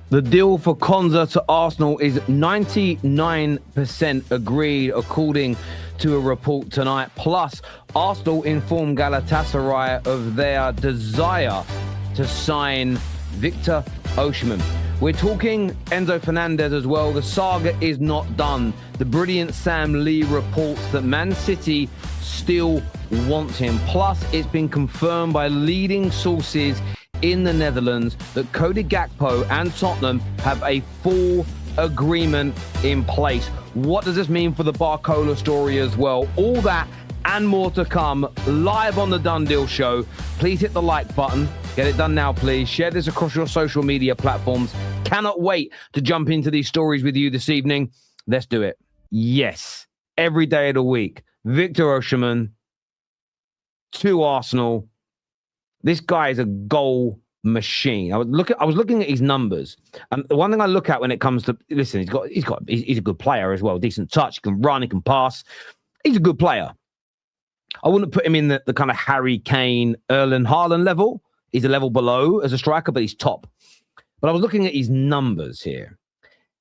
The deal for Konsa to Arsenal is 99% agreed, according to a report tonight. Plus, Arsenal informed Galatasaray of their desire to sign Victor Osimhen. We're talking Enzo Fernandez as well. The saga is not done. The brilliant Sam Lee reports that Man City still want him. Plus, it's been confirmed by leading sources in the Netherlands that Cody Gakpo and Tottenham have a full agreement in place. What does this mean for the Barcola story as well? All that and more to come live on the Done Deal Show. Please hit the like button. Get it done now, please. Share this across your social media platforms. Cannot wait to jump into these stories with you this evening. Let's do it. Yes, every day of the week, Victor Osimhen to Arsenal. This guy is a goal machine. I was looking at his numbers, and the one thing I look at when it comes to he's a good player as well. Decent touch, he can run, he can pass. He's a good player. I wouldn't put him in the kind of Harry Kane, Erling Haaland level. He's a level below as a striker, but he's top. But I was looking at his numbers here,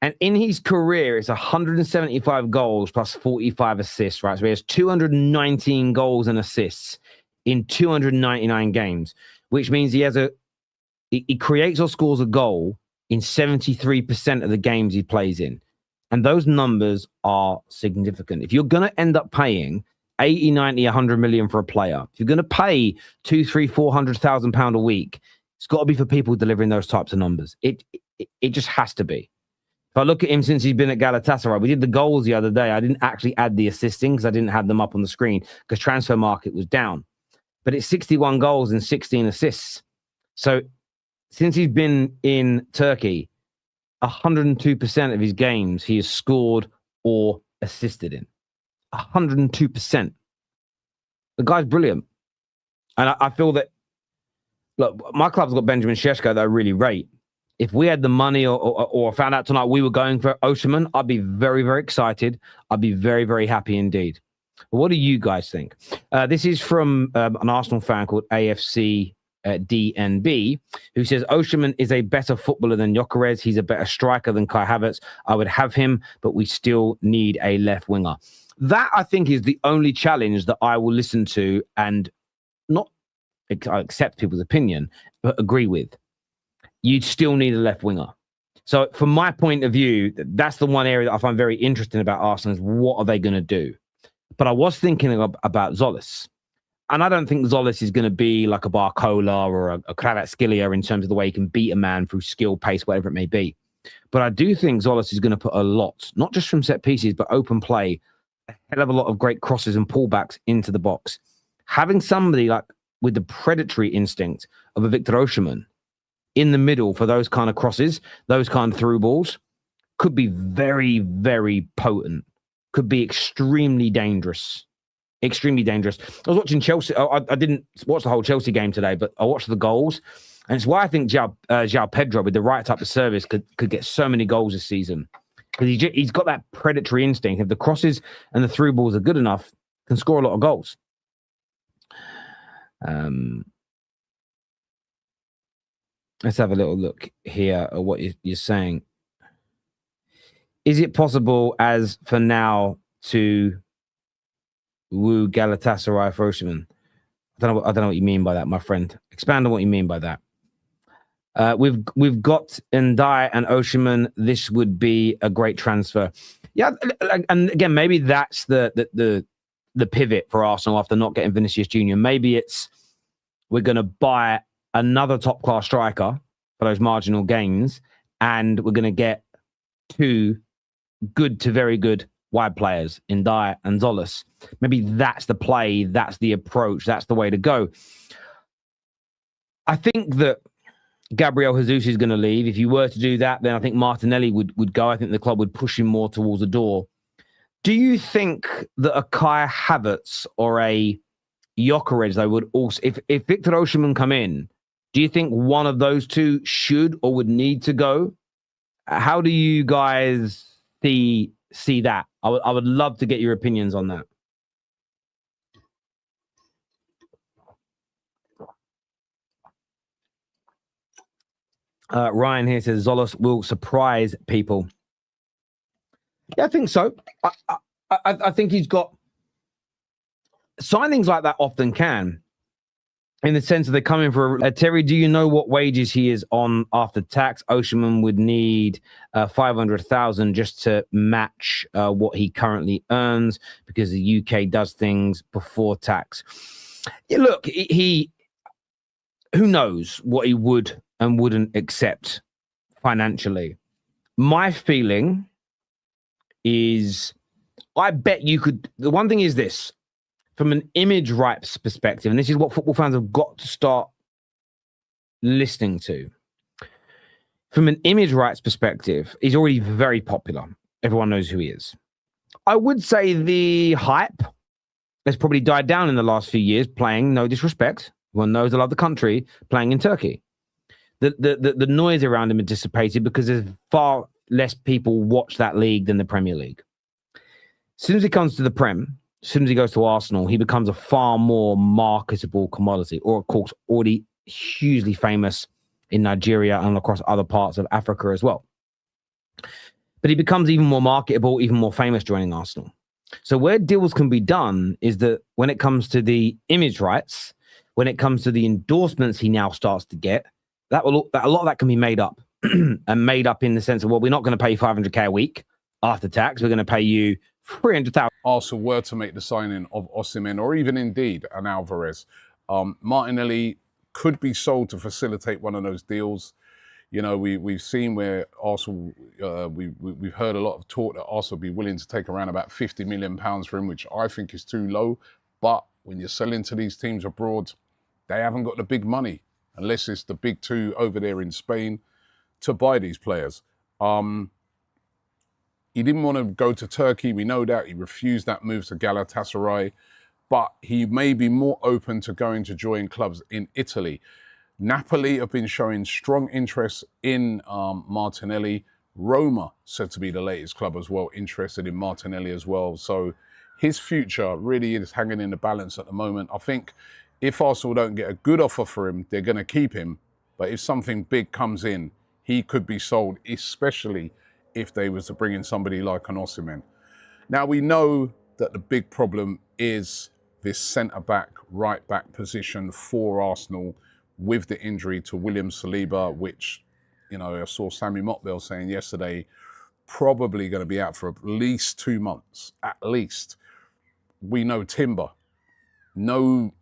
and in his career, it's 175 goals plus 45 assists. Right, so he has 219 goals and assists in 299 games, which means he creates or scores a goal in 73% of the games he plays in. And those numbers are significant. If you're going to end up paying 80, 90, 100 million for a player, if you're going to pay 200, 300, 400,000 pounds a week, it's got to be for people delivering those types of numbers. It just has to be. If I look at him since he's been at Galatasaray, we did the goals the other day. I didn't actually add the assisting because I didn't have them up on the screen because transfer market was down. But it's 61 goals and 16 assists. So since he's been in Turkey, 102% of his games he has scored or assisted in. 102%. The guy's brilliant. And I feel that, look, my club's got Benjamin Šeško that I really rate. If we had the money or found out tonight we were going for Osimhen, I'd be very, very excited. I'd be very, very happy indeed. What do you guys think? This is from an Arsenal fan called AFC DNB, who says Osimhen is a better footballer than Gyökeres. He's a better striker than Kai Havertz. I would have him, but we still need a left winger. That, I think, is the only challenge that I will listen to and not accept people's opinion, but agree with. You still need a left winger. So from my point of view, that's the one area that I find very interesting about Arsenal is what are they going to do? But I was thinking about Zolis. And I don't think Zolis is going to be like a Barcola or a Kvaratskhelia in terms of the way he can beat a man through skill, pace, whatever it may be. But I do think Zolis is going to put a lot, not just from set pieces, but open play, a hell of a lot of great crosses and pullbacks into the box. Having somebody like with the predatory instinct of a Victor Osimhen in the middle for those kind of crosses, those kind of through balls, could be very, very potent. Could be extremely dangerous. Extremely dangerous. I was watching Chelsea. I didn't watch the whole Chelsea game today, but I watched the goals. And it's why I think João Pedro, with the right type of service, could get so many goals this season. Because he's got that predatory instinct. If the crosses and the through balls are good enough, can score a lot of goals. Let's have a little look here at what you're saying. Is it possible, as for now, to woo Galatasaray for Osimhen? I don't know what you mean by that, my friend. Expand on what you mean by that. We've got Ndiaye and Osimhen. This would be a great transfer. Yeah, and again, maybe that's the pivot for Arsenal after not getting Vinicius Junior. Maybe it's we're going to buy another top class striker for those marginal gains, and we're going to get two good to very good wide players in Ndiaye and Zolis. Maybe that's the play, that's the approach, that's the way to go. I think that Gabriel Jesus is going to leave. If you were to do that, then I think Martinelli would go. I think the club would push him more towards the door. Do you think that a Kai Havertz or a Gyökeres, they would also, if Victor Osimhen come in, do you think one of those two should or would need to go? How do you guys see that? I would love to get your opinions on that. Ryan here says Zolos will surprise people. Yeah, I think so. I think he's got signings like that often can, in the sense that they're coming for Terry. Do you know what wages he is on after tax? Osimhen would need 500,000 just to match what he currently earns, because the UK does things before tax. Yeah, look, he who knows what he would and wouldn't accept financially. My feeling is, I bet you could. The one thing is this. From an image rights perspective, and this is what football fans have got to start listening to. From an image rights perspective, he's already very popular. Everyone knows who he is. I would say the hype has probably died down in the last few years, playing, no disrespect, everyone knows I love the country, playing in Turkey. The noise around him has dissipated because there's far less people watch that league than the Premier League. As soon as he comes to the Prem, as soon as he goes to Arsenal, he becomes a far more marketable commodity, or of course, already hugely famous in Nigeria and across other parts of Africa as well. But he becomes even more marketable, even more famous joining Arsenal. So where deals can be done is that when it comes to the image rights, when it comes to the endorsements he now starts to get, a lot of that can be made up. And made up in the sense of, well, we're not going to pay you 500k a week after tax. We're going to pay you 300,000. Arsenal were to make the signing of Osimhen, or even indeed an Álvarez, Martinelli could be sold to facilitate one of those deals. You know, we've seen where Arsenal, we've heard a lot of talk that Arsenal be willing to take around about £50 million for him, which I think is too low. But when you're selling to these teams abroad, they haven't got the big money, unless it's the big two over there in Spain, to buy these players. He didn't want to go to Turkey. We know that. He refused that move to Galatasaray. But he may be more open to going to join clubs in Italy. Napoli have been showing strong interest in Martinelli. Roma, said to be the latest club as well, interested in Martinelli as well. So his future really is hanging in the balance at the moment. I think if Arsenal don't get a good offer for him, they're going to keep him. But if something big comes in, he could be sold, especially if they was to bring in somebody like an Osimhen. Now, we know that the big problem is this centre-back, right-back position for Arsenal with the injury to William Saliba, which, you know, I saw Sammy Mokbel saying yesterday, probably going to be out for at least 2 months, at least. We know Timber, no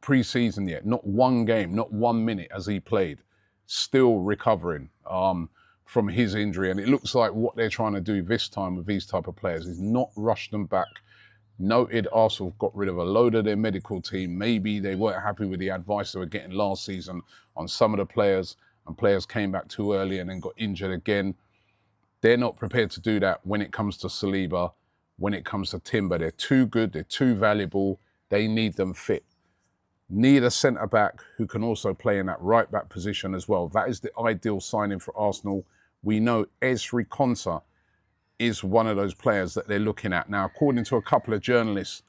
pre-season yet, not one game, not 1 minute has he played, still recovering from his injury. And it looks like what they're trying to do this time with these type of players is not rush them back. Noted Arsenal got rid of a load of their medical team. Maybe they weren't happy with the advice they were getting last season on some of the players, and players came back too early and then got injured again. They're not prepared to do that when it comes to Saliba, when it comes to Timber. They're too good, they're too valuable. They need them fit. Need a centre-back who can also play in that right-back position as well. That is the ideal signing for Arsenal. We know Ezri Konsa is one of those players that they're looking at. Now, according to a couple of journalists,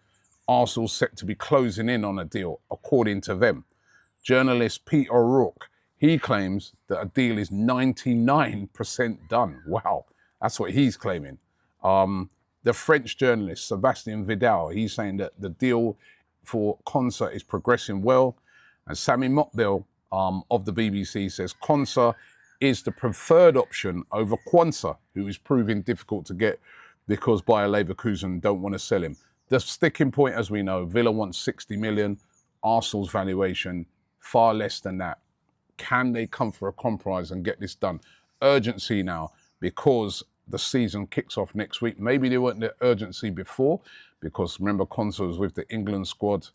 Arsenal's set to be closing in on a deal, according to them. Journalist Peter O'Rourke, he claims that a deal is 99% done. Wow, that's what he's claiming. The French journalist, Sébastien Vidal, he's saying that the deal for Konsa is progressing well. And Sammy Mokbel of the BBC says Konsa is the preferred option over Quansah, who is proving difficult to get because Bayer Leverkusen don't want to sell him. The sticking point, as we know, Villa wants 60 million. Arsenal's valuation, far less than that. Can they come for a compromise and get this done? Urgency now, because the season kicks off next week. Maybe there weren't the urgency before, because remember, Konsa was with the England squad.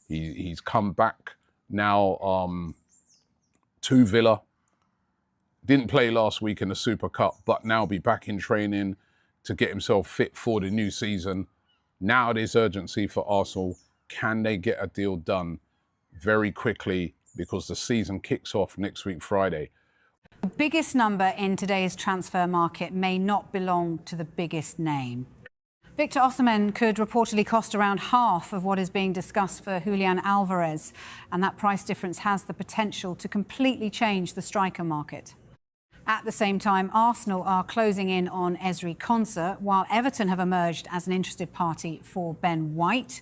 He's come back now to Villa. Didn't play last week in the Super Cup, but now be back in training to get himself fit for the new season. Now there's urgency for Arsenal. Can they get a deal done very quickly, because the season kicks off next week, Friday? The biggest number in today's transfer market may not belong to the biggest name. Victor Osimhen could reportedly cost around half of what is being discussed for Julián Álvarez, and that price difference has the potential to completely change the striker market. At the same time, Arsenal are closing in on Ezri Konsa, while Everton have emerged as an interested party for Ben White.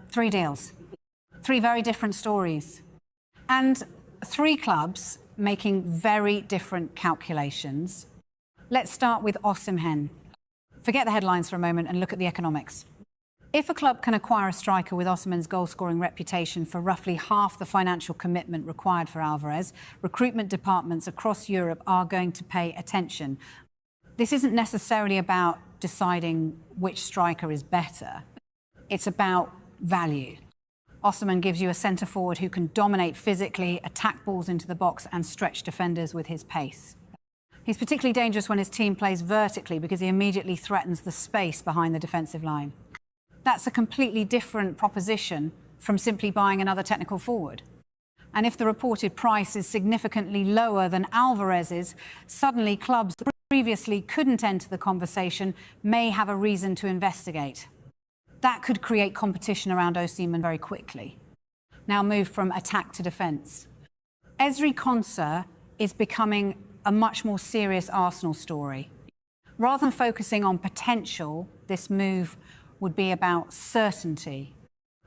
3 deals, 3 very different stories, and 3 clubs making very different calculations. Let's start with Osimhen. Forget the headlines for a moment and look at the economics. If a club can acquire a striker with Osimhen's goal-scoring reputation for roughly half the financial commitment required for Álvarez, recruitment departments across Europe are going to pay attention. This isn't necessarily about deciding which striker is better. It's about value. Osimhen gives you a centre-forward who can dominate physically, attack balls into the box and stretch defenders with his pace. He's particularly dangerous when his team plays vertically because he immediately threatens the space behind the defensive line. That's a completely different proposition from simply buying another technical forward. And if the reported price is significantly lower than Álvarez's, suddenly clubs that previously couldn't enter the conversation may have a reason to investigate. That could create competition around Osimhen very quickly. Now move from attack to defence. Ezri Konsa is becoming a much more serious Arsenal story. Rather than focusing on potential, this move would be about certainty.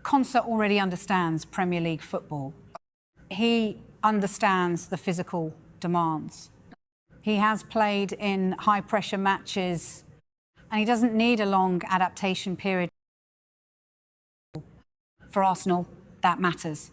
Konsa already understands Premier League football. He understands the physical demands. He has played in high-pressure matches, and he doesn't need a long adaptation period. For Arsenal, that matters.